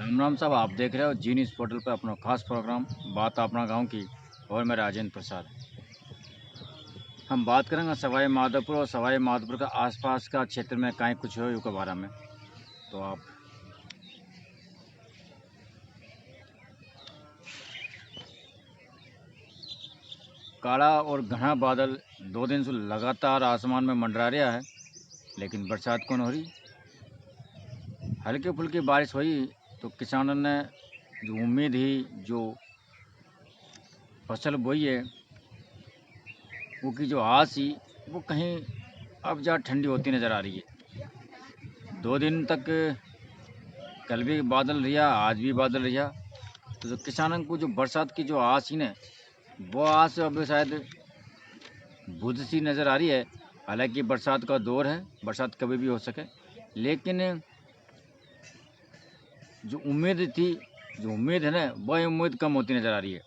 राम राम साहब, आप देख रहे हो जी न्यूज़ पोर्टल पर अपना खास प्रोग्राम बात अपना गांव की। और मैं राजेंद्र प्रसाद। हम बात करेंगे सवाई माधोपुर और सवाई माधोपुर का आसपास का क्षेत्र में कहीं कुछ हो के बारे में। तो आप काला और घना बादल 2 दिन से लगातार आसमान में मंडरा रहा है, लेकिन बरसात कौन हो रही। हल्की फुल्की बारिश हुई तो किसानों ने जो उम्मीद ही जो फसल बोई है वो की जो आस ही वो कहीं अब जा ठंडी होती नज़र आ रही है। 2 दिन तक कल भी बादल रहा, आज भी बादल रहा। तो जो किसानों को जो बरसात की जो आस ही न वो आस अब शायद बुझ सी नज़र आ रही है। हालांकि बरसात का दौर है, बरसात कभी भी हो सके, लेकिन जो उम्मीद थी, जो उम्मीद है ना, वह उम्मीद कम होती नज़र आ रही है।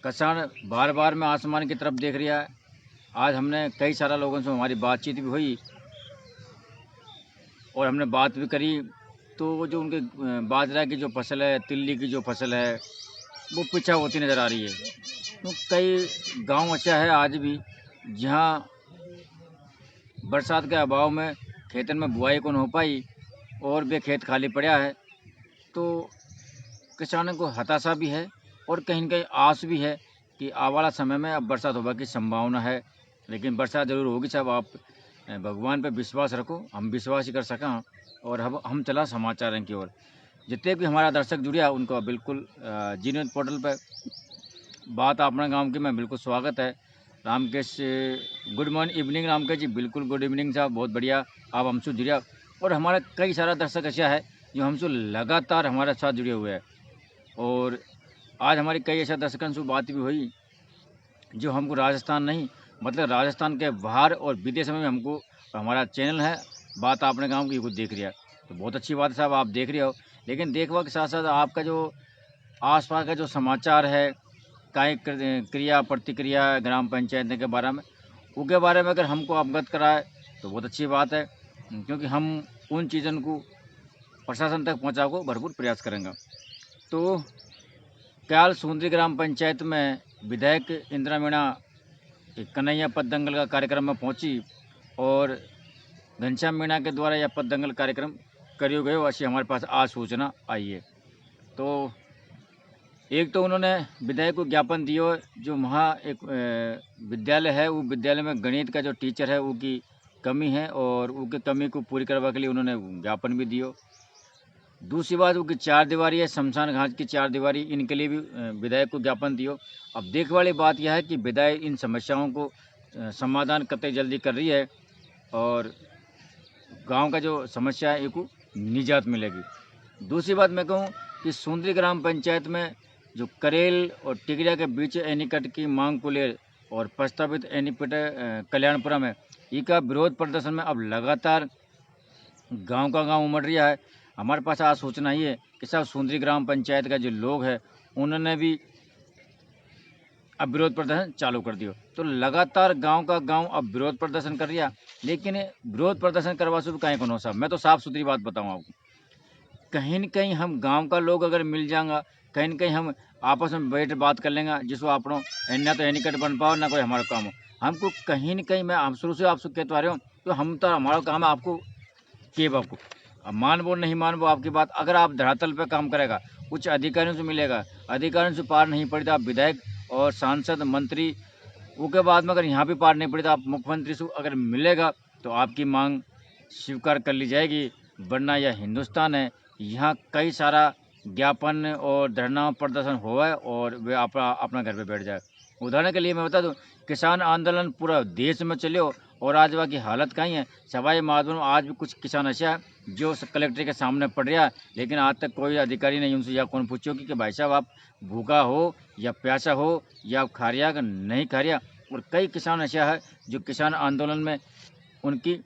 किसान बार बार में आसमान की तरफ देख रहा है। आज हमने कई सारा लोगों से हमारी बातचीत भी हुई और हमने बात भी करी। तो वो जो उनके बाजरा की जो फसल है, तिल्ली की जो फसल है, वो पीछा होती नज़र आ रही है। तो कई गांव ऐसा है आज भी जहां बरसात के अभाव में खेतन में बुआई को न हो पाई और वे खेत खाली पड़ा है। तो किसानों को हताशा भी है और कहीं न कहीं आस भी है कि आने वाला समय में अब बरसात होने की संभावना है। लेकिन बरसात ज़रूर होगी साहब। आप भगवान पे विश्वास रखो, हम विश्वास ही कर सकें। और अब हम चला समाचार की ओर। जितने भी हमारा दर्शक जुड़िया उनको बिल्कुल जी न्यूज़ पोर्टल पर बात अपना गांव की मैं बिल्कुल स्वागत है। Ramkesh good morning evening Ramkesh ji, बिल्कुल गुड इवनिंग साहब, बहुत बढ़िया आप हमसे जुड़िया। और हमारा कई सारा दर्शक ऐसा है जो हमसे लगातार हमारे साथ जुड़े हुए हैं। और आज हमारी कई ऐसा दर्शकों से बात भी हुई जो हमको राजस्थान नहीं, मतलब राजस्थान के बाहर और विदेश में भी हमको हमारा चैनल है बात आपने गाँव की कुछ देख रहा है। तो बहुत अच्छी बात है साहब, आप देख रहे हो। लेकिन देखवा के साथ साथ आपका जो आसपास का जो समाचार है, काई क्रिया प्रतिक्रिया ग्राम पंचायत के बारे में, उसके बारे में अगर हमको अवगत कराए तो बहुत अच्छी बात है, क्योंकि हम उन चीज़ों को प्रशासन तक पहुँचा को भरपूर प्रयास करेंगे। तो क्याल सुंदरी ग्राम पंचायत में विधायक इंदिरा मीणा एक कन्हैया पद दंगल का कार्यक्रम में पहुंची और घनश्याम मीणा के द्वारा यह पद दंगल कार्यक्रम करियो गयो, ऐसी हमारे पास आज सूचना आई है। तो एक तो उन्होंने विधायक को ज्ञापन दियो, जो वहाँ एक विद्यालय है, वो विद्यालय में गणित का जो टीचर है वो की कमी है और उसकी कमी को पूरी करवा के लिए उन्होंने ज्ञापन भी दियो। दूसरी बात, वो की 4 दीवारी है, शमशान घाट की 4 दीवारी, इनके लिए भी विधायक को ज्ञापन दियो। अब देखने वाली बात यह है कि विधायक इन समस्याओं को समाधान कतई जल्दी कर रही है और गांव का जो समस्या है इनको निजात मिलेगी। दूसरी बात मैं कहूँ कि सुंदरी ग्राम पंचायत में जो करेल और टिगरिया के बीच एनीकट की मांग को ले और प्रस्तावित एनीकट कल्याणपुरा में इसका विरोध प्रदर्शन में अब लगातार गांव का गांव उमड़ रहा है। हमारे पास आज सूचना ही है कि साहब सुंदरी ग्राम पंचायत का जो लोग है उन्होंने भी अब विरोध प्रदर्शन चालू कर दियो। तो लगातार गांव का गांव अब विरोध प्रदर्शन कर रहा। लेकिन विरोध प्रदर्शन करवा से कहीं को नो साहब, मैं तो साफ सुथरी बात बताऊँ आपको, कहीं न कहीं हम गांव का लोग अगर मिल जाएंगा, कहीं न कहीं हम आपस में बैठ बात कर लेंगे, जिसको आपनो ना तो एनिकट बन पाओ ना कोई हमारा काम हो। हमको कहीं न कहीं मैं हम शुरू से आपसे कहते आ रहे हूँ, तो हम तो हमारा काम है आपको के आपको अब मानवो नहीं मानवो आपकी बात। अगर आप धरातल पे काम करेगा, उच्च अधिकारियों से मिलेगा, अधिकारियों से पार नहीं पड़ी तो आप विधायक और सांसद मंत्री, उसके बाद में अगर यहाँ भी पार नहीं पड़ी तो आप मुख्यमंत्री से अगर मिलेगा तो आपकी मांग स्वीकार कर ली जाएगी। वरना यह हिंदुस्तान है, यहाँ कई सारा ज्ञापन और धरना प्रदर्शन हुआ है और वे अपना घर पे बैठ जाए। उदाहरण के लिए मैं बता दूं, किसान आंदोलन पूरा देश में चलियो और आज वहाँ की हालत कहीं है। सवाई माधोपुर में आज भी कुछ किसान ऐसा है जो कलेक्टर के सामने पड़ रहा है, लेकिन आज तक कोई अधिकारी नहीं उनसे या कौन पूछो कि भाई साहब आप भूखा हो या प्यासा हो या आप खा रिया कि नहीं खा रिया। और कई किसान ऐसा है जो किसान आंदोलन में उनकी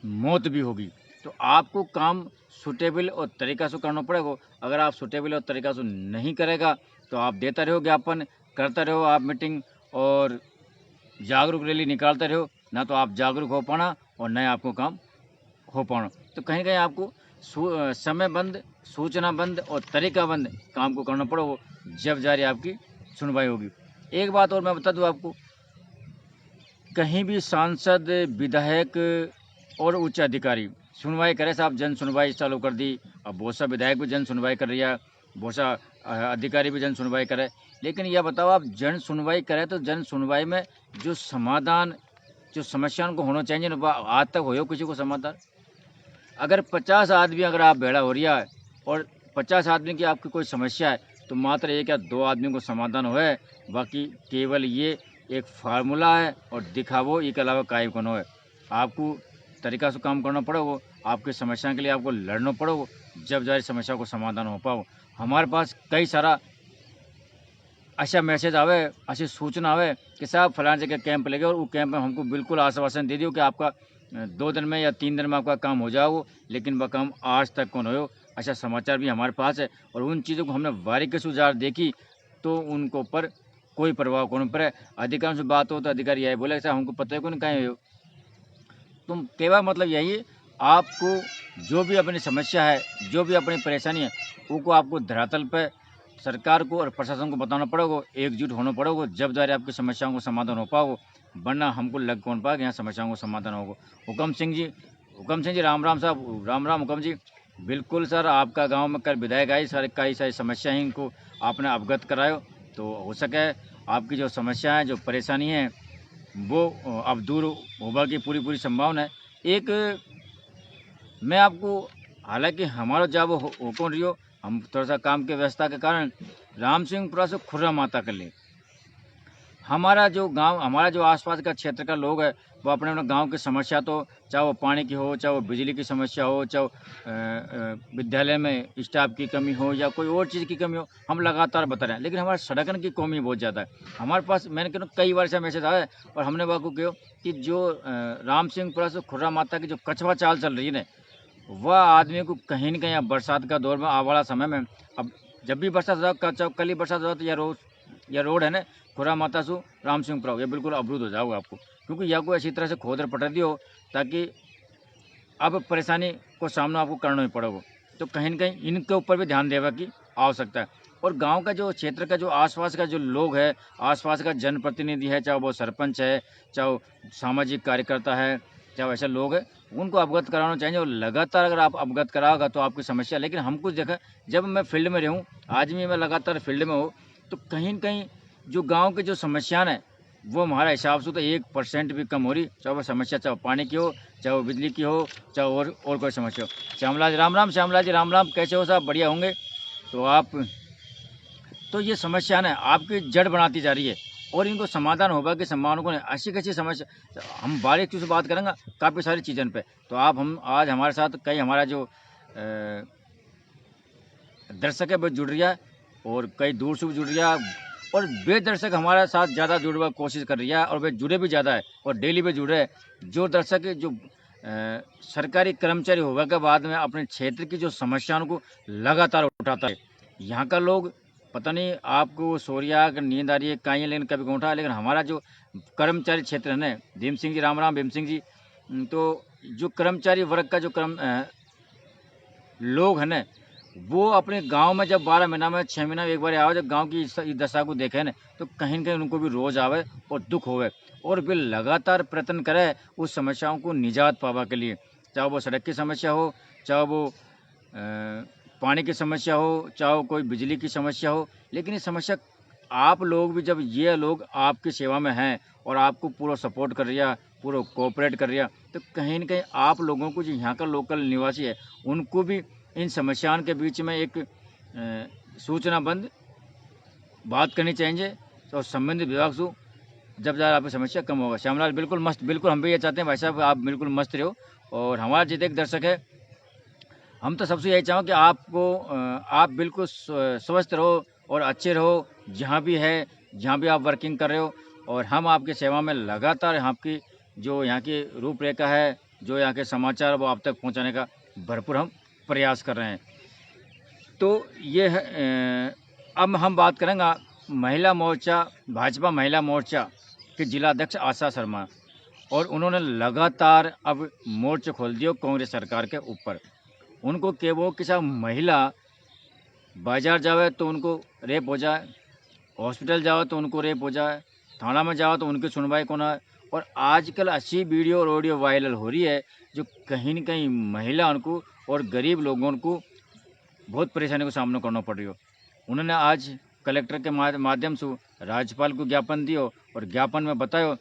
मौत भी होगी। तो आपको काम सूटेबल और तरीका से करना पड़ेगा। अगर आप सूटेबल और तरीका से नहीं करेगा तो आप देता रहो ज्ञापन, करते रहो आप मीटिंग और जागरूक रैली निकालते रहो, ना तो आप जागरूक हो पाना और न आपको काम हो पाना। तो कहीं न कहीं आपको समयबद्ध, सूचनाबद्ध और तरीकाबद्ध काम को करना पड़ेगा, जब जारी आपकी सुनवाई होगी। एक बात और मैं बता दूँ आपको, कहीं भी सांसद, विधायक और उच्च अधिकारी सुनवाई करे, साहब जन सुनवाई चालू कर दी, अब बहुत सा विधायक भी जन सुनवाई कर रही है, बहुत सा अधिकारी भी जन सुनवाई करे, लेकिन यह बताओ आप जन सुनवाई करे तो जन सुनवाई में जो समाधान, जो समस्याओं को होना चाहिए ना, आज तक हो किसी को समाधान? अगर 50 आदमी अगर आप भेड़ा हो रहा है और 50 आदमी की आपकी कोई समस्या है तो मात्र 1 या 2 आदमी को समाधान होए, बाकी केवल ये एक फार्मूला है और दिखावो, इसके अलावा काई को है। आपको तरीका से काम करना पड़ेगा, आपकी समस्या के लिए आपको लड़ना पड़ेगा, जब जारी समस्या को समाधान हो पाओ। हमारे पास कई सारा ऐसा मैसेज आवे, ऐसी सूचना आवे कि साहब फलाने जगह कैंप लगे और वो कैंप में हमको बिल्कुल आश्वासन दे दियो कि आपका 2 दिन में या 3 दिन में आपका काम हो जाओ, लेकिन वह काम आज तक कौन हो। ऐसा समाचार भी हमारे पास है और उन चीज़ों को हमने बारीकी से उजागर देखी तो उनको पर कोई प्रभाव कौन पड़े। अधिकांश बात हो तो अधिकारी यही बोले साहब हमको पता है कौन कहीं हो। तुम कहवा मतलब यही है, आपको जो भी अपनी समस्या है, जो भी अपनी परेशानी है, उसको आपको धरातल पे सरकार को और प्रशासन को बताना पड़ेगा, एकजुट होना पड़ेगा, जब जारी आपकी समस्याओं को समाधान हो पाओ, वरना हमको लग कौन पाएगा यहाँ समस्याओं को समाधान होगा। हुकम सिंह जी राम राम साहब, राम राम हुकम जी। बिल्कुल सर, आपका गांव में कल विधायक आई, सर कई सारी समस्या है, इनको आपने अवगत करायो तो हो सके आपकी जो समस्या है, जो परेशानी है वो अब दूर होगा की पूरी संभावना है। एक मैं आपको, हालांकि हमारा जब हो कौन रही हो, हम थोड़ा सा काम के व्यवस्था के कारण राम सिंहपुरा से खुर्रा माता कर ले। हमारा जो गांव, हमारा जो आसपास का क्षेत्र का लोग है, वो अपने अपने गांव की समस्या, तो चाहे वो पानी की हो, चाहे वो बिजली की समस्या हो, चाहे विद्यालय में स्टाफ की कमी हो या कोई और चीज़ की कमी हो, हम लगातार बता रहे हैं। लेकिन हमारे सड़कन की कमी बहुत ज़्यादा है हमारे पास। मैंने कहा कई बार से मैसेज आया और हमने बात कहो कि जो राम सिंहपुरा से खुर्रा माता की जो कछवा चाल चल रही है ना, वह आदमी को कहीं न कहीं अब बरसात का दौर में आने वाला समय में, अब जब भी बरसात हो, कल ही बरसात हो तो यह रोड है ना खुरा माता सु राम सिंहपुरा, ये बिल्कुल अवरुद्ध हो जाओगे आपको, क्योंकि यह को ऐसी तरह से खोद पटा दियो ताकि अब परेशानी को सामना आपको करना ही पड़ेगा। तो कहीं न कहीं इनके ऊपर भी ध्यान देने की आवश्यकता है। और गांव का जो क्षेत्र का जो आसपास का जो लोग है, आसपास का जनप्रतिनिधि है, चाहे वो सरपंच है, चाहे वो सामाजिक कार्यकर्ता है, चाहे ऐसे लोग हैं, उनको अवगत कराना चाहिए। और लगातार अगर आप अवगत कराओगे तो आपकी समस्या, लेकिन हम कुछ देखा, जब मैं फील्ड में रहूँ, आज भी मैं लगातार फील्ड में हूँ, तो कहीं न कहीं जो गाँव की जो समस्याएँ हैं, वो हमारे हिसाब से तो 1% भी कम हो रही। चाहे वो समस्या, चाहे पानी की हो, चाहे वो बिजली की हो, चाहे और कोई समस्या हो। श्यामलाल जी राम राम, श्यामलाल जी राम राम, कैसे हो साहब? बढ़िया होंगे। तो आप, तो ये समस्या ना आपकी जड़ बनाती जा रही है और इनको समाधान होगा कि सम्मान को ऐसी कैसी समस्या, हम बारीकी से बात करेंगे काफ़ी सारी चीज़ों पे। तो आप हम आज हमारे साथ कई हमारा जो दर्शक है वो जुड़ रहा है और कई दूर से भी जुड़ रहा है और वे दर्शक हमारे साथ ज़्यादा जुड़ने की कोशिश कर रही है और वे जुड़े भी ज़्यादा है और डेली भी जुड़ रहे हैं। जो दर्शक जो सरकारी कर्मचारी होगा के बाद में अपने क्षेत्र की जो समस्याओं को लगातार उठाता है, यहाँ का लोग पता नहीं आपको सोरिया नींद आ रही है कहीं, लेकिन कभी को उठा, लेकिन हमारा जो कर्मचारी क्षेत्र है ना, भीम सिंह जी राम राम, भीम सिंह जी, तो जो कर्मचारी वर्ग का जो लोग हैं ना, वो अपने गांव में जब 12 महीना में 6 महीना में एक बार आवे, जब गांव की इस दशा को देखे ना, तो कहीं न कहीं उनको भी रोज आवे और दुख होवे और वे लगातार प्रयत्न करे उस समस्याओं को निजात पावा के लिए, चाहे वो सड़क की समस्या हो, चाहे वो पानी की समस्या हो, चाहे वो कोई बिजली की समस्या हो। लेकिन ये समस्या आप लोग भी, जब ये लोग आपकी सेवा में हैं और आपको पूरा सपोर्ट कर रहा, पूरा कोऑपरेट कर रहा, तो कहीं न कहीं आप लोगों को जो यहाँ का लोकल निवासी है, उनको भी इन समस्याओं के बीच में एक सूचनाबद्ध बात करनी चाहिए और संबंधित विभाग से, जब ज़्यादा आपकी समस्या कम होगा। श्यामलाल बिल्कुल मस्त, बिल्कुल हम भी ये चाहते हैं भाई साहब आप बिल्कुल मस्त रहो। और हमारा जितने एक दर्शक है, हम तो सबसे यही चाहूँ कि आपको आप बिल्कुल स्वस्थ रहो और अच्छे रहो जहाँ भी है, जहाँ भी आप वर्किंग कर रहे हो, और हम आपकी सेवा में लगातार आपकी जो यहाँ की रूपरेखा है, जो यहाँ के समाचार वो आप तक पहुँचाने का भरपूर हम प्रयास कर रहे हैं। तो ये है अब हम बात करेंगे महिला मोर्चा, भाजपा महिला मोर्चा के जिलाध्यक्ष आशा शर्मा, और उन्होंने लगातार अब मोर्चा खोल दिया कांग्रेस सरकार के ऊपर। उनको कि वो किसी महिला बाजार जावे तो उनको रेप हो जाए, हॉस्पिटल जाओ तो उनको रेप हो जाए, थाना में जाओ तो उनकी सुनवाई को ना। और आजकल अच्छी वीडियो और ऑडियो वायरल हो रही है जो कहीं न कहीं महिला उनको और गरीब लोगों को बहुत परेशानी का सामना करना पड़ रही हो। उन्होंने आज कलेक्टर के माध्यम से राज्यपाल को ज्ञापन दियो और ज्ञापन में बतायो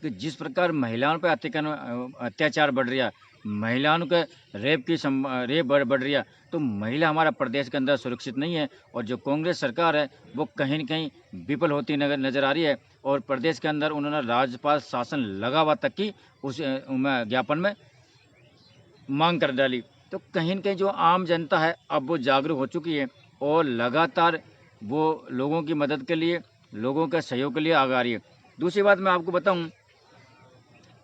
कि जिस प्रकार महिलाओं पे अत्याचार बढ़ रहा है, महिलाओं के रेप बढ़ रही है, तो महिला हमारा प्रदेश के अंदर सुरक्षित नहीं है। और जो कांग्रेस सरकार है वो कहीं न कहीं विफल होती नज़र आ रही है। और प्रदेश के अंदर उन्होंने राज्यपाल शासन लगा हुआ तक की उस ज्ञापन में मांग कर डाली। तो कहीं न कहीं जो आम जनता है अब वो जागरूक हो चुकी है और लगातार वो लोगों की मदद के लिए, लोगों के सहयोग के लिए आगे आ रही है। दूसरी बात मैं आपको बताऊं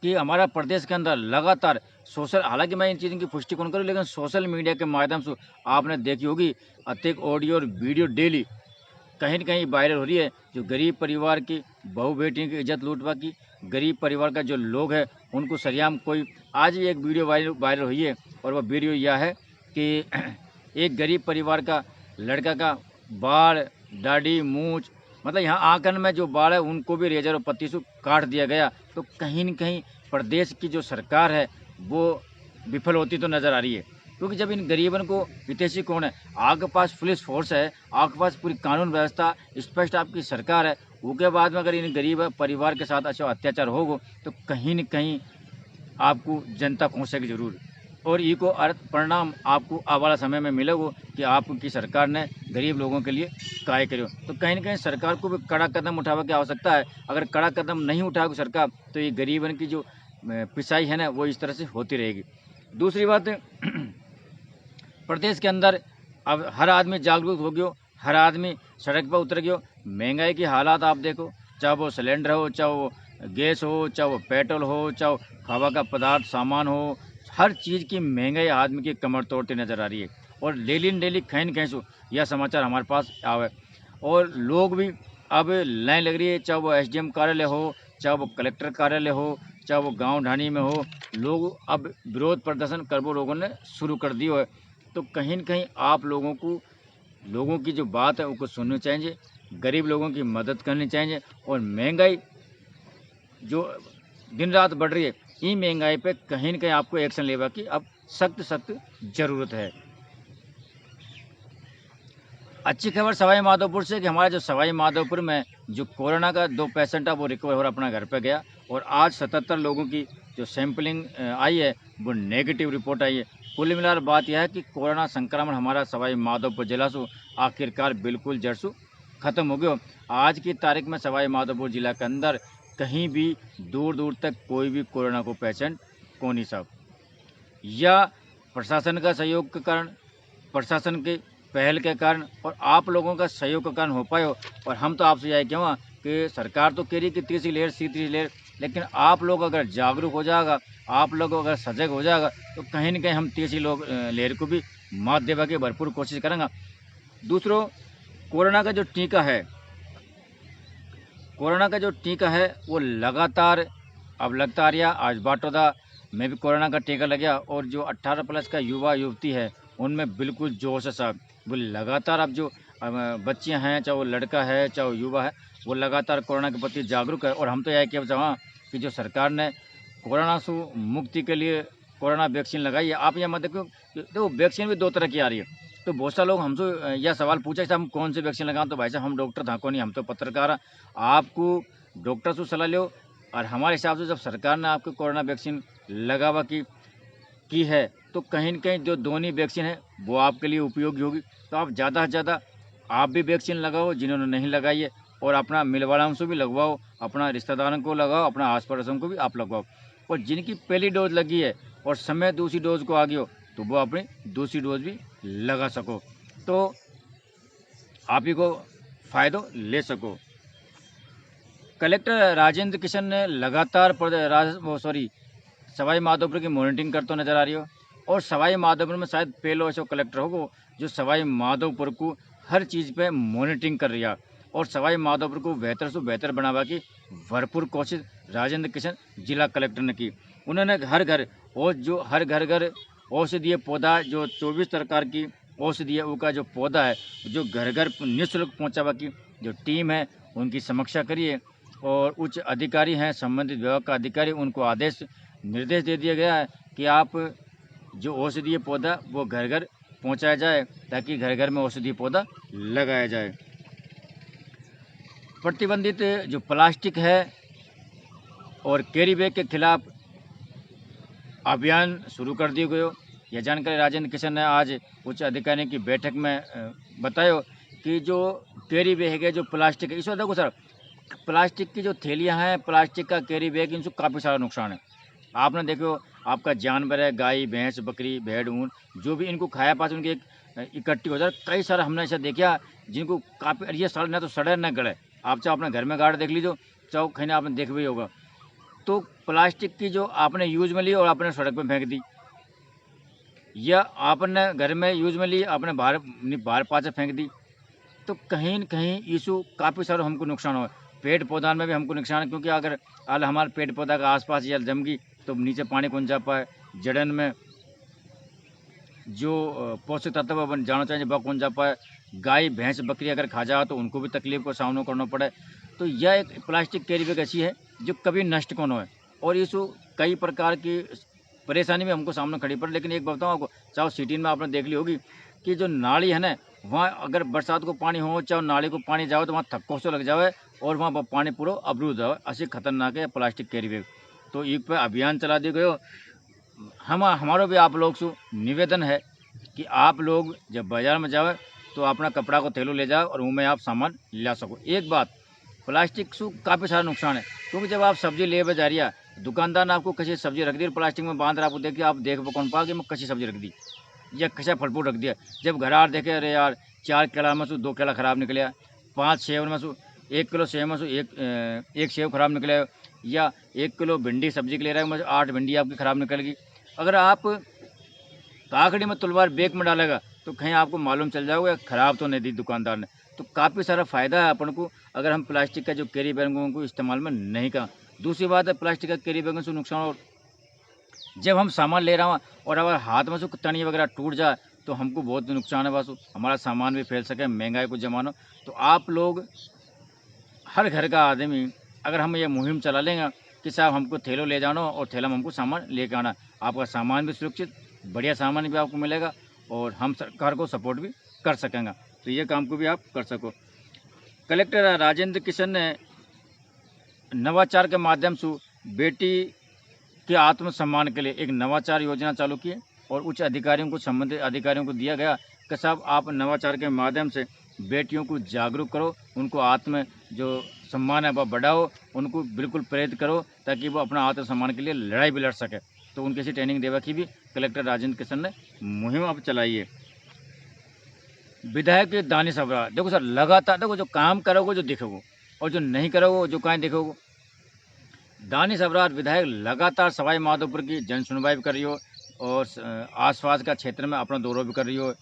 कि हमारा प्रदेश के अंदर लगातार सोशल, हालांकि मैं इन चीज़ों की पुष्टि कौन करूँ, लेकिन सोशल मीडिया के माध्यम से आपने देखी होगी अधिक ऑडियो और वीडियो डेली कहीं न कहीं वायरल हो रही है। जो गरीब परिवार की बहू बेटियों की इज्जत लूटवा की, गरीब परिवार का जो लोग है उनको सरेआम कोई, आज ही एक वीडियो वायरल हुई है और वह वीडियो यह है कि एक गरीब परिवार का लड़का का बाल, दाढ़ी, मूंछ, मतलब यहाँ आंखन में जो बाल है उनको भी रेजर और पत्ती से काट दिया गया। तो कहीं न कहीं प्रदेश की जो सरकार है वो विफल होती तो नज़र आ रही है। क्योंकि जब इन गरीबन को हितैषी कौन है, आपके पास पुलिस फोर्स है, आपके पास पूरी कानून व्यवस्था स्पष्ट आपकी सरकार है, उसके बाद में अगर इन गरीब परिवार के साथ अच्छा अत्याचार होगा तो कहीं न कहीं आपको जनता पहुँचेगी ज़रूर। और ये को अर्थ परिणाम आपको आने वाला समय में मिलेगा कि आपकी सरकार ने गरीब लोगों के लिए काय करो। तो कहीं न कहीं सरकार को भी कड़ा कदम उठाने की आवश्यकता है। अगर कड़ा कदम नहीं उठाएगी सरकार तो ये गरीबन की जो पिसाई है ना वो इस तरह से होती रहेगी। दूसरी बात प्रदेश के अंदर अब हर आदमी जागरूक हो गयो, हर आदमी सड़क पर उतर गयो। महंगाई की हालात आप देखो, चाहे वो सिलेंडर हो, चाहे वो गैस हो, चाहे वो पेट्रोल हो, चाहे वो खावा का पदार्थ सामान हो, हर चीज़ की महंगाई आदमी की कमर तोड़ती नज़र आ रही है। और डेली न डेली कहीं न कहीं से यह समाचार हमारे पास आवे और लोग भी अब लाइन लग रही है, चाहे वो एसडीएम कार्यालय हो, चाहे वो कलेक्टर कार्यालय हो, चाहे वो गांव ढाणी में हो, लोग अब विरोध प्रदर्शन करबो लोगों ने शुरू कर दिया है। तो कहीं न कहीं आप लोगों को, लोगों की जो बात है उनको सुननी चाहिए, गरीब लोगों की मदद करनी चाहिए। और महंगाई जो दिन रात बढ़ रही है, ई महंगाई पे कहीं न कहीं आपको एक्शन लेवा की अब सख्त ज़रूरत है। अच्छी खबर सवाई माधोपुर से कि हमारा जो सवाई माधोपुर में जो कोरोना का 2 पेशेंट है वो रिकवर हो अपना घर पे गया और आज 77 लोगों की जो सैंपलिंग आई है वो नेगेटिव रिपोर्ट आई है। कुल मिलाकर बात यह है कि कोरोना संक्रमण हमारा सवाई माधोपुर जिला से आखिरकार बिल्कुल जड़ से ख़त्म हो गया। आज की तारीख में सवाई माधोपुर जिला के अंदर कहीं भी दूर तक कोई भी कोरोना को पेशेंट को नहीं साहब, या प्रशासन का सहयोग के कारण, प्रशासन के पहल के कारण और आप लोगों का सहयोग के कारण हो पाए हो। और हम तो आपसे यही कहूँगा कि सरकार तो कह रही कि तीसरी लहर तीसरी लहर, लेकिन आप लोग अगर जागरूक हो जाएगा, आप लोग अगर सजग हो जाएगा तो कहीं न कहीं हम तीसरी लहर को भी मात देने की भरपूर कोशिश करेंगे। दूसरों, कोरोना का जो टीका है, कोरोना का जो टीका है वो लगातार अब लगता आ रहा। आज बाटोदा में भी कोरोना का टीका लग गया और जो 18 प्लस का युवा युवती है उनमें बिल्कुल जोश है साहब। वो लगातार अब जो बच्चियां हैं, चाहे वो लड़का है चाहे वो युवा है, वो लगातार कोरोना के प्रति जागरूक है। और हम तो यही कहना चाहें कि जो सरकार ने कोरोना से मुक्ति के लिए कोरोना वैक्सीन लगाई है, आप यह मत देखो वैक्सीन भी 2 तरह की आ रही है। तो बहुत सारे लोग हमसे यह सवाल पूछे कि हम कौन सी वैक्सीन लगाएं, तो भाई साहब हम डॉक्टर था को नहीं, हम तो पत्रकार हैं। आपको डॉक्टर से सलाह लो और हमारे हिसाब से जब सरकार ने आपको कोरोना वैक्सीन लगावा की है तो कहीं न कहीं जो दोनों वैक्सीन है वो आपके लिए उपयोगी होगी। तो आप ज़्यादा से ज़्यादा आप भी वैक्सीन लगाओ जिन्होंने नहीं लगाई है, और अपना मिलवाड़ों से भी लगवाओ, अपना रिश्तेदारों को लगाओ, अपना आस पड़ोसन को भी आप लगवाओ। और जिनकी पहली डोज लगी है और समय दूसरी डोज को आ गई हो तो वो अपनी दूसरी डोज भी लगा सको, तो आप ही को फ़ायदा ले सको। कलेक्टर राजेंद्र किशन ने लगातार सवाई माधोपुर की मॉनिटरिंग करते नजर आ रही हो। और सवाई माधोपुर में शायद पहले ऐसा कलेक्टर होगा जो सवाई माधोपुर को हर चीज़ पे मॉनिटरिंग कर रहा और सवाई माधोपुर को बेहतर से बेहतर बनावा की भरपूर कोशिश राजेंद्र किशन जिला कलेक्टर ने की। उन्होंने हर घर और जो हर घर औषधीय पौधा जो 24 प्रकार की औषधीय का जो पौधा है, जो घर घर निःशुल्क पहुँचावा की जो टीम है, उनकी समीक्षा करिए और उच्च अधिकारी हैं, संबंधित विभाग का अधिकारी, उनको आदेश निर्देश दे दिया गया है कि आप जो औषधीय पौधा वो घर घर पहुँचाया जाए, ताकि घर घर में औषधीय पौधा लगाया जाए। प्रतिबंधित जो प्लास्टिक है और कैरी बैग के खिलाफ अभियान शुरू कर दिया गयो। यह जानकारी राजेंद्र किशन ने आज उच्च अधिकारियों की बैठक में बतायो कि जो कैरी बैग है, जो प्लास्टिक है, इसमें देखो सर, प्लास्टिक की जो थैलियाँ हैं, प्लास्टिक का कैरी बैग, इनसे काफ़ी सारा नुकसान है। आपने देखो, आपका जानवर है, गाय भैंस बकरी भेड़ ऊन, जो भी इनको खाया पास उनकी एक इकट्ठी हो जाए। कई सारा हमने ऐसा देखा जिनको काफ़ी ये सड़ ना तो सड़े ना गड़े। आप चाहे अपने घर में गाड़ देख लीजिए, चाहे कहीं आपने देख भी होगा। तो प्लास्टिक की जो आपने यूज में ली और आपने सड़क पे फेंक दी, या आपने घर में यूज में ली, आपने बाहर पास फेंक दी, तो कहीं न कहीं इशू काफ़ी सारा हमको नुकसान हो। पेड़ पौधा में भी हमको नुकसान है, क्योंकि अगर हमारे पेड़ पौधा का आसपास या जम गई तो नीचे पानी कौन जा पाए, जड़न में जो पोषक तत्व बन जाना चाहिए वह कौन जा पाए, गाय भैंस बकरी अगर खा जाए तो उनको भी तकलीफ का सामना करना पड़े। तो यह एक प्लास्टिक कैरी बैग ऐसी है जो कभी नष्ट कौन हो, और इशू कई प्रकार की परेशानी में हमको सामने खड़ी पड़े। लेकिन एक बताऊँ आपको, चाहे सिटी में आपने देख ली होगी कि जो नाली है ना, वहाँ अगर बरसात को पानी हो, चाहे नाली को पानी जाओ तो वहाँ थक्को से लग जाए और वहाँ पानी पूरा अवरुद्ध हो। ऐसी खतरनाक है प्लास्टिक कैरी बैग। तो एक पे अभियान चला दिया गयो। हमारो भी आप लोग से निवेदन है कि आप लोग जब बाजार में जाओ तो अपना कपड़ा को थैलो ले जाओ और उनमें आप सामान ला सको। एक बात, प्लास्टिक से काफ़ी सारा नुकसान है, क्योंकि जब आप सब्जी ले जा रही है, दुकानदार ने आपको कच्ची सब्जी रख दी, प्लास्टिक में बांध रहा, आपको देखिए, आप देख कौन पा कि मैं कच्ची सब्जी रख दी या कच्चा फल फ्रूट रख दिया। जब घर आ देखे, अरे यार 4 केला में से 2 केला खराब निकले, 5 सेव में से 1 किलो सेव में से एक सेव खराब निकले, या 1 किलो भिंडी सब्जी के ले रहे हैं, 8 भिंडी आपकी खराब निकल गई। अगर आप काकड़ी में तुलवार बैग में डालेगा तो कहीं आपको मालूम चल जाओगे खराब तो नहीं दी दुकानदार ने। तो काफ़ी सारा फ़ायदा है अपन को अगर हम प्लास्टिक का जो कैरी बैगों को इस्तेमाल में नहीं का। दूसरी बात है, प्लास्टिक का कैरी बैगों से नुकसान, और जब हम सामान ले रहा हूँ और अगर हाथ में से तनी वगैरह टूट जाए तो हमको बहुत नुकसान है, बस हमारा सामान भी फैल सके, महंगाई को जमाना। तो आप लोग, हर घर का आदमी, अगर हम ये मुहिम चला लेंगे कि साहब हमको थैलो ले जाना और थैला में हमको सामान लेके आना, आपका सामान भी सुरक्षित, बढ़िया सामान भी आपको मिलेगा और हम सरकार को सपोर्ट भी कर सकेंगे। तो ये काम को भी आप कर सको। कलेक्टर राजेंद्र किशन ने नवाचार के माध्यम से बेटी के आत्मसम्मान के लिए एक नवाचार योजना चालू की है और उच्च अधिकारियों को, संबंधित अधिकारियों को दिया गया कि साहब आप नवाचार के माध्यम से बेटियों को जागरूक करो, उनको आत्म जो सम्मान है वह बढ़ाओ, उनको बिल्कुल प्रेरित करो ताकि वो अपना आत्मसम्मान के लिए लड़ाई भी लड़ सके। तो उनकी ऐसी ट्रेनिंग देवा की भी कलेक्टर राजेंद्र किशन ने मुहिम अब चलाई है। विधायक दानिश अबरार, देखो सर, लगातार देखो, जो काम करोगे जो दिखोगे और जो नहीं करोगे जो कहीं देखोगे। दानिश अबरार विधायक लगातार सवाई माधोपुर की जन सुनवाई भी कर रही हो और आसपास का क्षेत्र में अपना दौरा भी कर रही हो।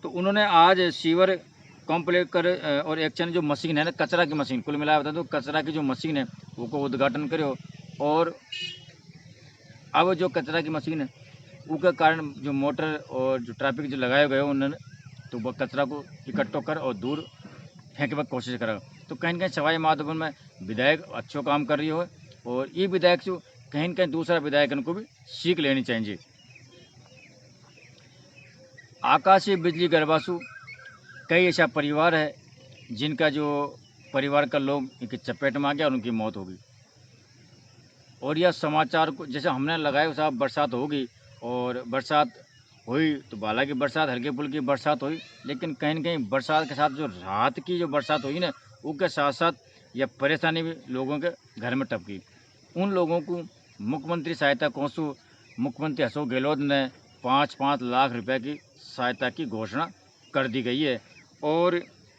तो उन्होंने आज सीवर कॉम्प्लेक्स कर और एक्शन जो मशीन है ना, कचरा की मशीन, कुल मिलाया बता दो, कचरा की जो मशीन है वो को उद्घाटन करो। और अब जो कचरा की मशीन है उसके कारण जो मोटर और जो ट्रैफिक जो लगाए गए उन्होंने, तो वह कचरा को इकट्ठा कर और दूर फेंकने की कोशिश करेगा। तो कहीं न कहीं सवाई माधोपुर में विधायक अच्छा काम कर रही हो और ये विधायक से कहीं न कहीं दूसरा विधायक को भी सीख लेनी चाहिए। आकाशीय बिजली गिरवासु कई ऐसा परिवार है जिनका जो परिवार का लोग इनकी चपेट में आ गया और उनकी मौत हो गई। और यह समाचार को जैसे हमने लगाया साहब, बरसात होगी और बरसात हुई तो हालांकि बरसात हल्के फुल्की बरसात हुई, लेकिन कहीं न कहीं बरसात के साथ जो रात की जो बरसात हुई ना, उसके साथ साथ यह परेशानी भी लोगों के घर में टपकी। उन लोगों को मुख्यमंत्री सहायता कोष, मुख्यमंत्री अशोक गहलोत ने 5-5 लाख रुपए की सहायता की घोषणा कर दी गई है। और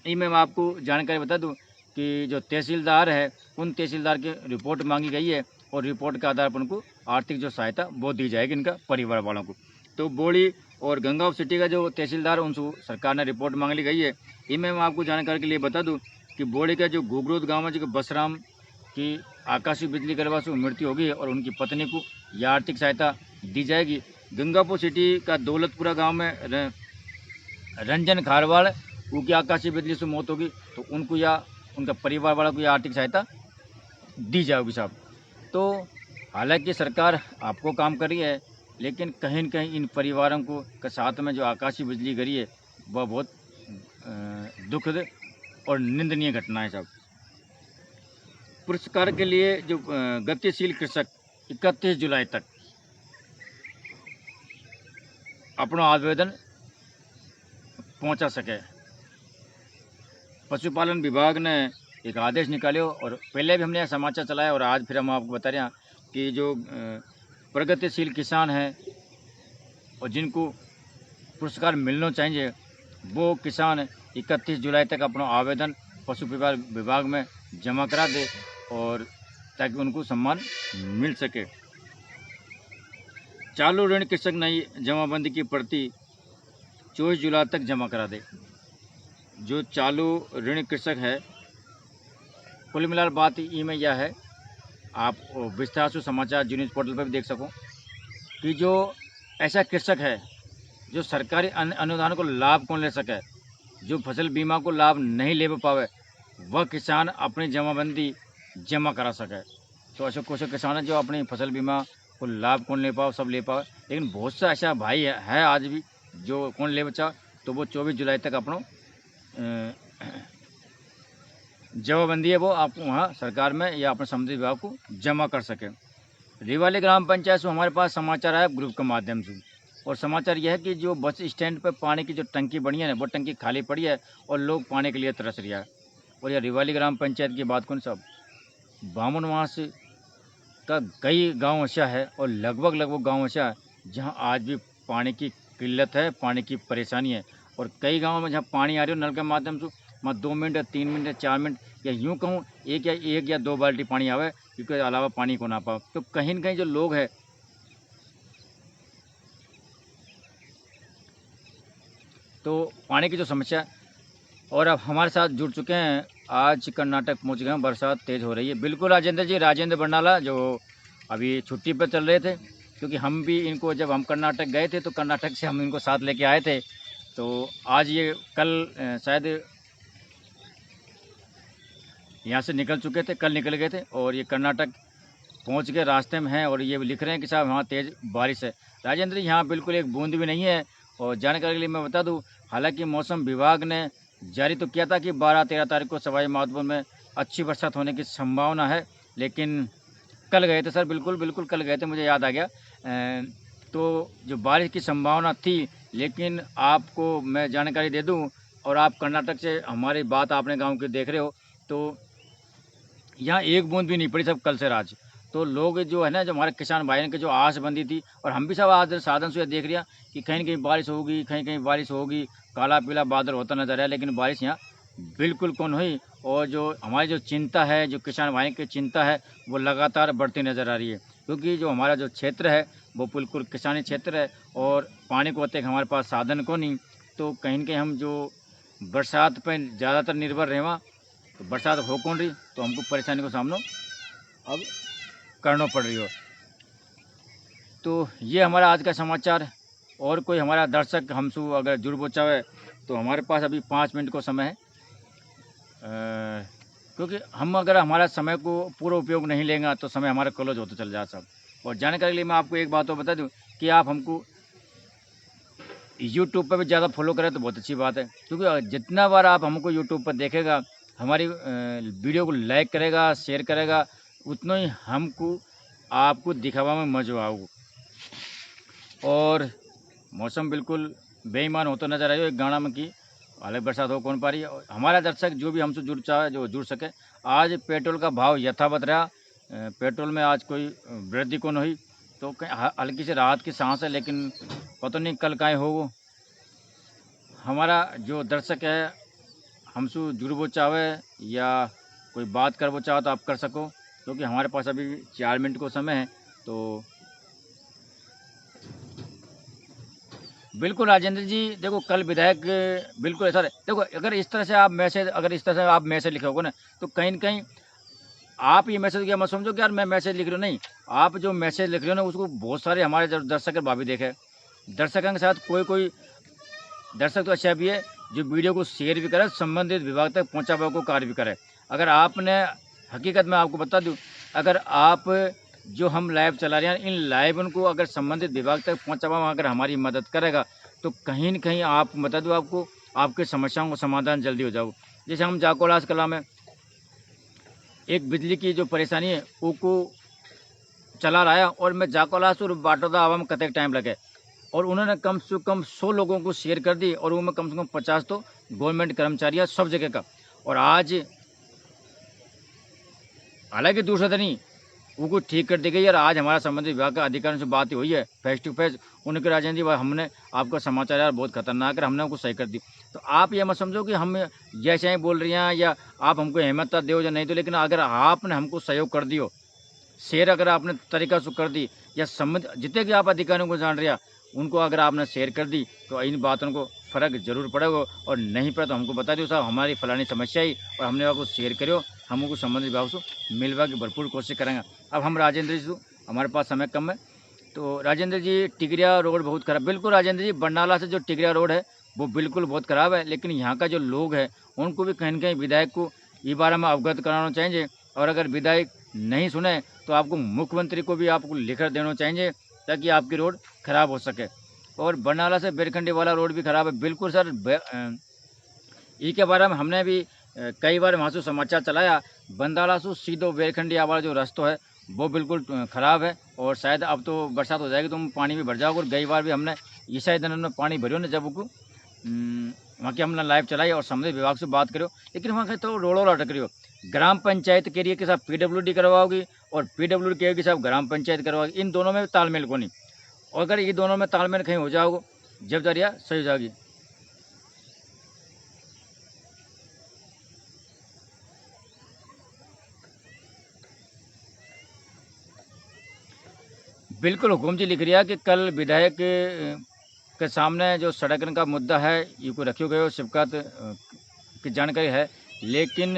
इनमें मैं आपको जानकारी बता दूं कि जो तहसीलदार है, उन तहसीलदार की रिपोर्ट मांगी गई है और रिपोर्ट के आधार पर उनको आर्थिक जो सहायता वो दी जाएगी इनका परिवार वालों को। तो बोड़ी और गंगाव सिटी का जो तहसीलदार है उनसे सरकार ने रिपोर्ट मांग ली गई है। इनमें मैं आपको जानकारी के लिए बता दूं कि बोड़ी का जो घुघरूद गाँव में जो बसराम की आकाशीय बिजली गिरवा से मृत्यु होगी और उनकी पत्नी को यह आर्थिक सहायता दी जाएगी। गंगापुर सिटी का दौलतपुरा गांव में रंजन खारवाड़ उनकी आकाशीय बिजली से मौत होगी, तो उनको या उनका परिवार वालों को या आर्थिक सहायता दी जाएगी साहब। तो हालांकि सरकार आपको काम कर रही है, लेकिन कहीं न कहीं इन परिवारों को के साथ में जो आकाशीय बिजली गिरी है वह बहुत दुखद और निंदनीय घटना है साहब। पुरस्कार के लिए जो गतिशील कृषक 31 जुलाई तक अपना आवेदन पहुंचा सके, पशुपालन विभाग ने एक आदेश निकाले। और पहले भी हमने यह समाचार चलाया और आज फिर हम आपको बता रहे हैं कि जो प्रगतिशील किसान हैं और जिनको पुरस्कार मिलना चाहिए, वो किसान 31 जुलाई तक अपना आवेदन पशु विभाग में जमा करा दे और ताकि उनको सम्मान मिल सके। चालू ऋण कृषक नई जमाबंदी की प्रति 24 जुलाई तक जमा करा दे। जो चालू ऋण कृषक है, कुल मिलाकर बात में यह है, आप विस्तार से समाचार जी न्यूज़ पोर्टल पर भी देख सको कि जो ऐसा कृषक है जो सरकारी अनुदान को लाभ कौन ले सके, जो फसल बीमा को लाभ नहीं ले पावे, वह किसान अपनी जमाबंदी जमा करा सके। तो ऐसे कुछ किसान है जो अपनी फसल बीमा को लाभ कौन ले पाओ, सब ले पाओ, लेकिन बहुत सा ऐसा भाई है आज भी जो कौन ले बचा, तो वो 24 जुलाई तक अपना जमाबंदी है वो आप वहाँ सरकार में या अपने समिति विभाग को जमा कर सकें। रिवाली ग्राम पंचायत से हमारे पास समाचार आया ग्रुप के माध्यम से, और समाचार यह है कि जो बस स्टैंड पर पानी की जो टंकी बनी है ना, वो टंकी खाली पड़ी है और लोग पानी के लिए तरस रहा है। और यह रिवाली ग्राम पंचायत की बात कौन साहब, बामनवास का कई गांव ऐसा है और लगभग गांव ऐसा है जहां आज भी पानी की किल्लत है, पानी की परेशानी है। और कई गांवों में जहां पानी आ रही है नल के माध्यम से, वहाँ 2 मिनट या 3 मिनट या 4 मिनट या यूँ कहूँ एक या 2 बाल्टी पानी आवे, क्योंकि अलावा पानी को ना पाओ। तो कहीं न कहीं जो लोग है, तो पानी की जो समस्या है। और अब हमारे साथ जुड़ चुके हैं, आज कर्नाटक पहुंच गए हैं, बरसात तेज़ हो रही है। बिल्कुल राजेंद्र जी, राजेंद्र बरनाला जो अभी छुट्टी पर चल रहे थे, क्योंकि हम भी इनको जब हम कर्नाटक गए थे तो कर्नाटक से हम इनको साथ लेके आए थे। तो आज ये कल शायद यहाँ से निकल चुके थे, कल निकल गए थे और ये कर्नाटक पहुँच के रास्ते में हैं और ये लिख रहे हैं कि साहब वहाँ तेज़ बारिश है। राजेंद्र जी, यहाँ बिल्कुल एक बूंद भी नहीं है। और जानकारी के लिए मैं बता दूँ, हालांकि मौसम विभाग ने जारी तो किया था कि 12-13 तारीख को सवाई माधोपुर में अच्छी बरसात होने की संभावना है, लेकिन कल गए थे सर, बिल्कुल कल गए थे, मुझे याद आ गया। तो जो बारिश की संभावना थी, लेकिन आपको मैं जानकारी दे दूं, और आप कर्नाटक से हमारी बात अपने गांव की देख रहे हो, तो यहाँ एक बूंद भी नहीं पड़ी सब कल से आज। तो लोग जो है ना, जो हमारे किसान भाइयों की जो आस बंदी थी, और हम भी सब आज साधन से देख लिया कि कहीं न कहीं बारिश होगी, कहीं बारिश होगी, काला पीला बादल होता नजर आया, लेकिन बारिश यहाँ बिल्कुल कौन हुई। और जो हमारी जो चिंता है, जो किसान भाई की चिंता है, वो लगातार बढ़ती नज़र आ रही है, क्योंकि जो हमारा जो क्षेत्र है वो बिल्कुल किसानी क्षेत्र है और पानी को होते हमारे पास साधन को नहीं। तो कहीं न कहीं हम जो बरसात पर ज़्यादातर निर्भर रहे, वहाँ तो बरसात हो कौन रही, तो हमको परेशानी का सामना अब करना पड़ रही हो। तो ये हमारा आज का समाचार। और कोई हमारा दर्शक हमसे अगर जुड़ बोचा है, तो हमारे पास अभी 5 मिनट का समय है, क्योंकि हम अगर हमारा समय को पूरा उपयोग नहीं लेंगे तो समय हमारा क्लोज होता चल जाए साहब। और जानकारी के लिए मैं आपको एक बात और बता दूं कि आप हमको यूट्यूब पर भी ज़्यादा फॉलो करें तो बहुत अच्छी बात है, क्योंकि जितना बार आप हमको यूट्यूब पर देखेगा, हमारी वीडियो को लाइक करेगा, शेयर करेगा, उतना ही हमको आपको दिखावा में मज़ा आऊगा। और मौसम बिल्कुल बेईमान होता नजर आयो एक गाना में कि हालांकि बरसात हो कौन पा रही है। और हमारा दर्शक जो भी हमसे जुड़ चाहे, जो जुड़ सके, आज पेट्रोल का भाव यथावत रहा, पेट्रोल में आज कोई वृद्धि कौन हुई, तो कहीं हल्की से राहत की सांस है, लेकिन पता नहीं कल काहे हो। वो हमारा जो दर्शक है हमसे जुड़बो चाहे या कोई बात करबो चाहो तो आप कर सको, क्योंकि हमारे पास अभी 4 मिनट को समय है। तो बिल्कुल राजेंद्र जी, देखो कल विधायक बिल्कुल ऐसा देखो, अगर इस तरह से आप मैसेज लिखोगे ना, तो कहीं न कहीं आप ये मैसेज किया मत समझो कि यार मैं मैसेज लिख रहा हूँ, नहीं। आप जो मैसेज लिख रहे हो ना उसको बहुत सारे हमारे दर्शक भाभी देखे। दर्शकों के साथ कोई दर्शक तो अच्छा भी है जो वीडियो को शेयर भी करे, संबंधित विभाग तक पहुँचावा को कार्य भी करे। अगर आपने हकीकत में आपको बता दूँ, अगर आप जो हम लाइव चला रहे हैं इन लाइव उनको अगर संबंधित विभाग तक पहुँचावा अगर हमारी मदद करेगा तो कहीं न कहीं आप बता दूँ आपको, आपकी समस्याओं का समाधान जल्दी हो जाओ। जैसे हम जाकोलास कला में एक बिजली की जो परेशानी है उसको चला रहा है और मैं जाकोलास और बाटोदा आवा में कतक टाइम लगे और उन्होंने कम से कम 100 लोगों को शेयर कर दी और उनमें कम से कम 50 तो गवर्नमेंट कर्मचारी है सब जगह का। और आज हालांकि दूसरा तो नहीं वो ठीक कर दी गई और आज हमारा संबंधित विभाग का अधिकारियों से बात हुई है फेस टू फेस। उनके राजेंद्र जी हमने आपका समाचार यार बहुत खतरनाक है, हमने उनको सही कर दी। तो आप ये मत समझो कि हम जैसे ही बोल रही हैं या आप हमको अहमियत दो या नहीं दो, लेकिन अगर आपने हमको सहयोग कर दियो, शेयर अगर आपने तरीका से कर दी या संबंध जितने भी आप अधिकारियों को जान रहे हैं उनको अगर आपने शेयर कर दी तो इन बातों को फ़र्क जरूर पड़ेगा। और नहीं पड़े तो हमको बता दो साहब हमारी फलानी समस्या ही और हमने आपको शेयर करो, हम उनको संबंधित विभाग से मिलवा की भरपूर कोशिश करेंगे। अब हम राजेंद्र जी, हमारे पास समय कम है, तो राजेंद्र जी टिकरिया रोड बहुत ख़राब। बिल्कुल राजेंद्र जी, बरनाला से जो टिकरिया रोड है वो बिल्कुल बहुत ख़राब है, लेकिन यहाँ का जो लोग है उनको भी कहीं न कहीं विधायक को इस बारे में अवगत कराना चाहिए। और अगर विधायक नहीं सुने तो आपको मुख्यमंत्री को भी आपको लिखकर देना चाहिए ताकि आपकी रोड ख़राब हो सके। और बरनाला से बेरखंडी वाला रोड भी ख़राब है। बिल्कुल सर, इसके बारे में हमने भी कई बार वहाँ से समाचार चलाया। बंदाला से सीधो बेरखंडी वाला जो रास्ता है वो बिल्कुल ख़राब है और शायद अब तो बरसात हो जाएगी तो पानी भी भर जाओगे। और कई बार भी हमने ईसाई दिन में पानी भरियो ना जब वो वहाँ की हमने लाइव चलाई और संबंधित विभाग से बात करो, लेकिन वहाँ के तो रोड़ों लटक रही हो। ग्राम पंचायत के लिए के साथ पीडब्ल्यूडी करवाओगी और पीडब्ल्यूडी के साथ ग्राम पंचायत करवाओगी, इन दोनों में तालमेल को नहीं। और अगर ये दोनों में तालमेल कहीं हो जाओगे जब जरिया सही हो जाएगी। बिल्कुल हुकुम जी लिख रहा है कि कल विधायक के सामने जो सड़क का मुद्दा है ये को रखियो गयो शिवकात की जानकारी है, लेकिन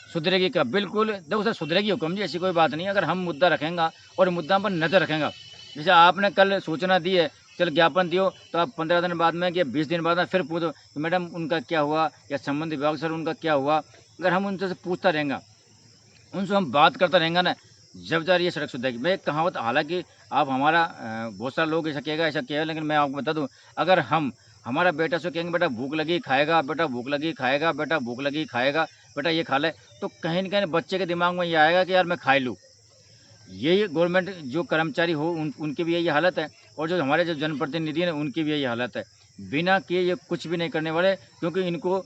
सुधरेगी का बिल्कुल देखो सर, सुधरेगी हुकुम जी, ऐसी कोई बात नहीं। अगर हम मुद्दा रखेंगे और मुद्दा पर नज़र रखेंगे, जैसे आपने कल सूचना दी है, चल ज्ञापन दियो तो आप 15 दिन बाद में या 20 दिन बाद में फिर पूछो कि मैडम उनका क्या हुआ या संबंधित विभाग सर उनका क्या हुआ। अगर हम उनसे पूछता रहेंगे, उनसे हम बात करता रहेंगे ना, जब जा रही है सड़क सुधरेगी। मैं एक कहावत, हालांकि आप हमारा बहुत सारे लोग ऐसा कहेगा, लेकिन मैं आपको बता दूं, अगर हम हमारा बेटा से कहेंगे बेटा भूख लगी खाएगा, बेटा भूख लगी खाएगा, बेटा भूख लगी खाएगा, बेटा ये खा ले, तो कहीं न कहीं बच्चे के दिमाग में ये आएगा कि यार मैं खा लूँ। यही गवर्नमेंट जो कर्मचारी हो उनकी भी यही हालत है और जो हमारे जो जनप्रतिनिधि हैं उनकी भी यही हालत है। बिना किए ये कुछ भी नहीं करने वाले, क्योंकि इनको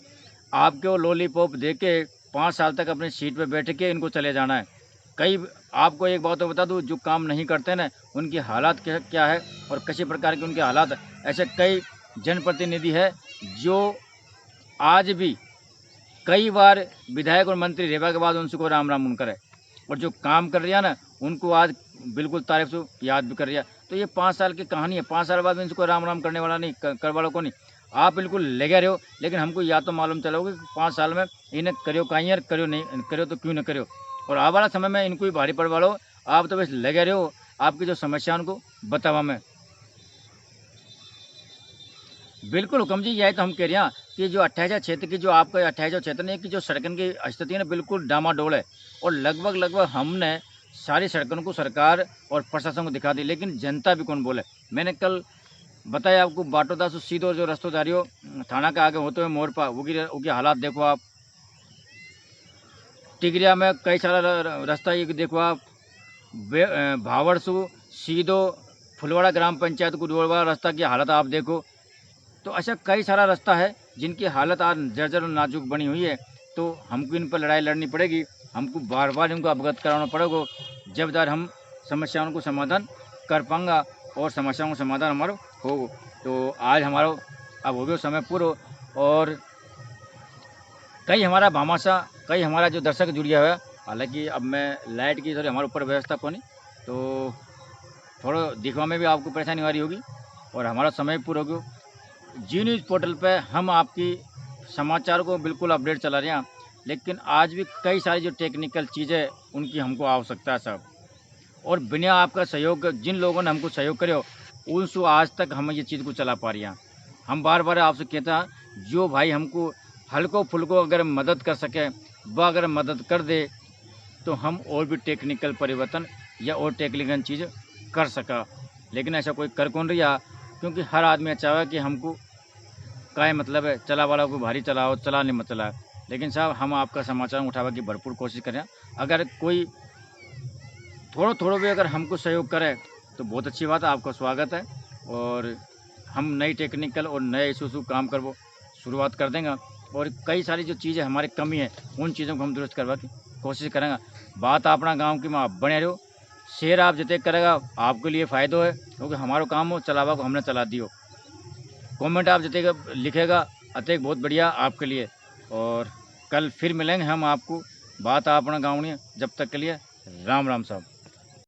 आपको लॉलीपॉप दे के 5 साल तक अपनी सीट पे बैठ के इनको चले जाना है। कई आपको एक बात तो बता दूँ, जो काम नहीं करते ना उनकी हालात क्या है और किसी प्रकार के उनके हालात है। ऐसे कई जनप्रतिनिधि है जो आज भी कई बार विधायक और मंत्री रहने के बाद उनको राम राम उनकर है और जो काम कर रहा ना उनको आज बिल्कुल तारीफ से याद भी कर रहा। तो ये 5 साल की कहानी है, 5 साल बाद में इनको राम राम करने वाला नहीं, कर वालों को नहीं। आप बिल्कुल लगे रहो, लेकिन हमको या तो मालूम चलोगे कि 5 साल में इन्हें करो कहीं यार, करो नहीं करो तो क्यों न करो। और आने वाला समय में इनको भी भारी पड़ वालो, आप तो बस लगे रहो, आपकी जो समस्या उनको बतावा में। बिल्कुल हुकम जी, यही तो हम कह रहे हैं कि जो 28 क्षेत्र की जो आपका 28 क्षेत्र है कि जो सड़कों की स्थिति है ना बिल्कुल डामाडोल है और लगभग हमने सारी सड़कों को सरकार और प्रशासन को दिखा दी, लेकिन जनता भी कौन बोले। मैंने कल बताया आपको, बाटोदा से सीधो जो रास्ता जा रही हो थाना के आगे होते हुए मोरपा, वो की हालात देखो आप। टिगरिया में कई सारा रास्ता ये देखो आप, भावड़ से सीधो फुलवाड़ा ग्राम पंचायत को जोड़वा रास्ता की हालत आप देखो। तो ऐसा कई सारा रास्ता है जिनकी हालत आज जर्जर और नाजुक बनी हुई है। तो हमको इन पर लड़ाई लड़नी पड़ेगी, हमको बार बार इनको अवगत कराना पड़ेगा, जब तक हम समस्याओं को समाधान कर पाएंगा और समस्याओं का समाधान हमारा हो। तो आज हमारा अब हो गया समय पूरा और कई हमारा भामाशा कई हमारा जो दर्शक जुड़िया हुआ है। हालांकि अब मैं लाइट की थोड़ी हमारे ऊपर व्यवस्था को नहीं, तो थोड़ा दिखवा में भी आपको परेशानी आ रही होगी और हमारा समय पूरा हो गया। जी न्यूज़ पोर्टल पे हम आपकी समाचार को बिल्कुल अपडेट चला रहे हैं। लेकिन आज भी कई सारी जो टेक्निकल चीज़ें उनकी हमको आवश्यकता है साहब। और बिना आपका सहयोग, जिन लोगों ने हमको सहयोग करे उनसे आज तक हम ये चीज़ को चला पा रही हैं। हम बार बार आपसे कहते हैं, जो भाई हमको हल्को फुल्को अगर मदद कर सके वह अगर मदद कर दे तो हम और भी टेक्निकल परिवर्तन या और टेक्निकल चीज़ कर सका। लेकिन ऐसा कोई कर कौन रहा, क्योंकि हर आदमी चाहे कि हमको काय मतलब है चला वाला को भारी चलाओ, चला नहीं मत चला। लेकिन साहब हम आपका समाचार उठावा की भरपूर कोशिश करें। अगर कोई थोड़ा थोड़ा भी अगर हमको सहयोग करे तो बहुत अच्छी बात है, आपका स्वागत है। और हम नई टेक्निकल और नए इशू काम कर वो शुरुआत कर देंगे। और कई सारी जो चीज़ें हमारी कमी है उन चीज़ों को हम दुरुस्त करवा की कोशिश करेंगे। बात अपना गांव की में आप बने रहो, शेयर आप जितने करेगा आपके लिए फ़ायदा है, क्योंकि हमारा काम हो चलावा को हमने चला दियो। कमेंट आप जितने लिखेगा अतः बहुत बढ़िया आपके लिए। और कल फिर मिलेंगे हम आपको, बात अपना गाँव में। जब तक के लिए राम राम साहब।